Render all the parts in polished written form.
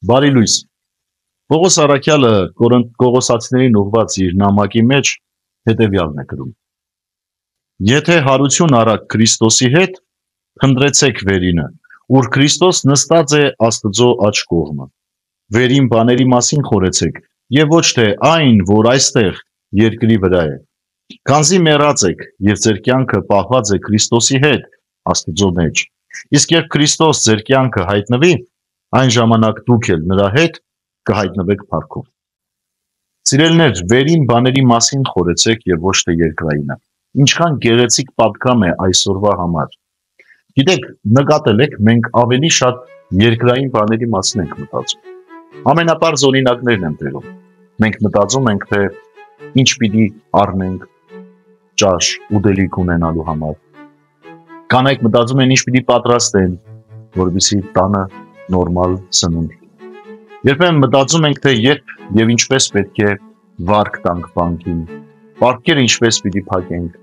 Բարի լույս։ Պողոս Առաքյալը Կողոսացիներին ուղղված իր նամակի մեջ հետևյալն է գրում. Եթե հարություն առաք Քրիստոսի հետ, փնտրեցեք վերինը, ուր Քրիստոս նստած է Աստծո աջ կողմը։ Վերին բաների մասին խորեցեք, եւ ոչ թե այն, որ այստեղ երկրի վրա է։ Քանզի մեռած եք, եւ ձեր կյանքը պահված է Քրիստոսի հետ Աստծո մեջ։ Իսկ երբ Քրիստոս ձեր կյանքը հայտնվի, այն ժամանակ դուք էլ նրա հետ կհայտնվեք փառքով։ Սիրելիներ, վերին բաների մասին խորեցեք եւ ոչ թե երկրայինը։ Ինչքան գեղեցիկ պատգամ է այսօրվա համար։ Գիտեք, նկատել եք, մենք ավելի շատ երկրային բաների մասին ենք մտածում։ Ամենապարզ օրինակներն եմ բերում։ Մենք մտածում ենք, թե ինչ պիտի առնենք ճաշ ուտելիք ունենալու համար։ Կանայք մտածում են ինչ պիտի պատրաստեն, որովհետեւ տանը նորմալ սնունդ։ Երբեմն մտածում ենք, թե երբ եւ ինչպես պետք է վարկ տանք բանկին, պարտքերը ինչպես պիտի փակենք,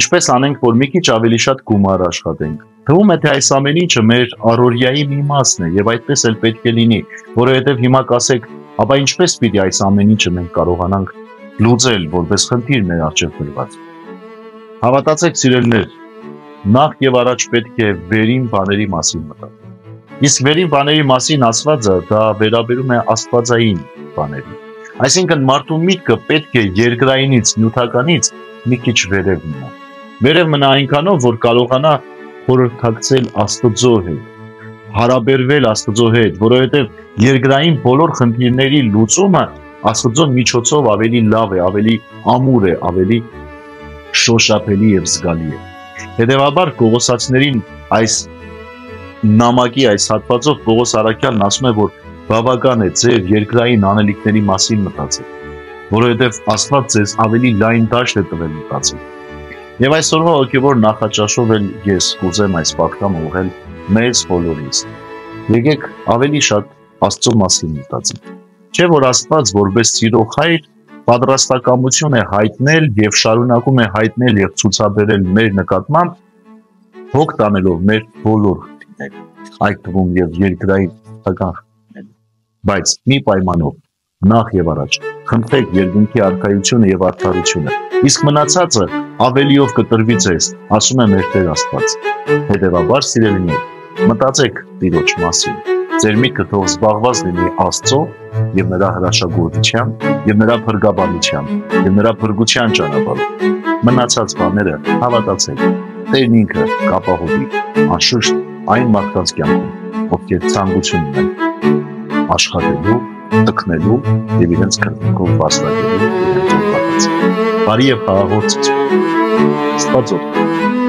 ինչպես անենք, որ մի քիչ ավելի շատ գումար աշխատենք։ Թվում է, թե այս ամեն ինչը մեր առօրյայի մի մասն է եւ այդպես էլ պետք է լինի, որովհետեւ հիմա կասեք, ապա ինչպես պիտի այս ամեն ինչը մենք կարողանանք լուծել, որպես խնդիր մեր առջև դրված։ Հավատացեք, սիրելիներ, նախ եւ առաջ պետք է վերին բաների մասին մտածել։ Իսկ վերին բաների մասին ասվածը դա վերաբերում է աստվածային բաներին։ Այսինքն մարդու միտքը պետք է երկրայինից, նյութականից մի քիչ վերև մնա։ Վերև մնա այնքանով, որ կարողանա խորհրդակցել Աստծո հետ, հարաբերվել Աստծո հետ, որովհետև երկրային բոլոր խնդիրների լուծումը Աստծո միջոցով ավելի լավ է, ավելի ամուր է, ավելի շոշափելի եւ զգալի է։ Հետևաբար Կողոսացիներին այս նամակի այս հատվածով Պողոս Առաքյալն ասում է, որ բավական է ձեր երկրային անելիքների մասին մտածել, որովհետև Աստված ձեզ ավելի լայն դաշտ է տվել մտածել։ Եվ այսօրվա հոգևոր նախաճաշով էլ ես կուզեմ այս պատգամը ուղղել մեզ բոլորիս։ Եկեք ավելի շատ Աստծո մասին մտածենք։ Չէ՞ որ Աստված որպես սիրող հայր պատրաստակամություն է հայտնել եւ շարունակում է հայտնել եւ ցուցաբերել մեր նկատմամբ, հոգ տանելով մեր բոլոր այդ թվում եւ երկրային տական, բայց մի պայմանով, նախ եւ առաջ խնդրեք երկնքի արքայությունը եւ արդարությունը, իսկ մնացածը ավելիով կտրվի ձեզ, ասում է մեր Տեր Աստված։ Հետևաբար, սիրելիներ, մտածեք Տիրոջ մասին, ձեր միտքը թող զբաղված լինի Աստծո եւ նրա հրաշագործությամբ եւ նրա փրկաբանությամբ եւ նրա փրկության ճանապարհով։ Մնացած բաները հավատացեք, Տերն ինքը կապահովի, անշուշտ այն մարդկանց կյանքում, ովքեր ցանկություն ունեն աշխատելու, տքնելու եւ իրենց քրտինքով վաստակելու իրենց օգտակցի։ Բարի եւ խաղաղ ցույց։ Ստացող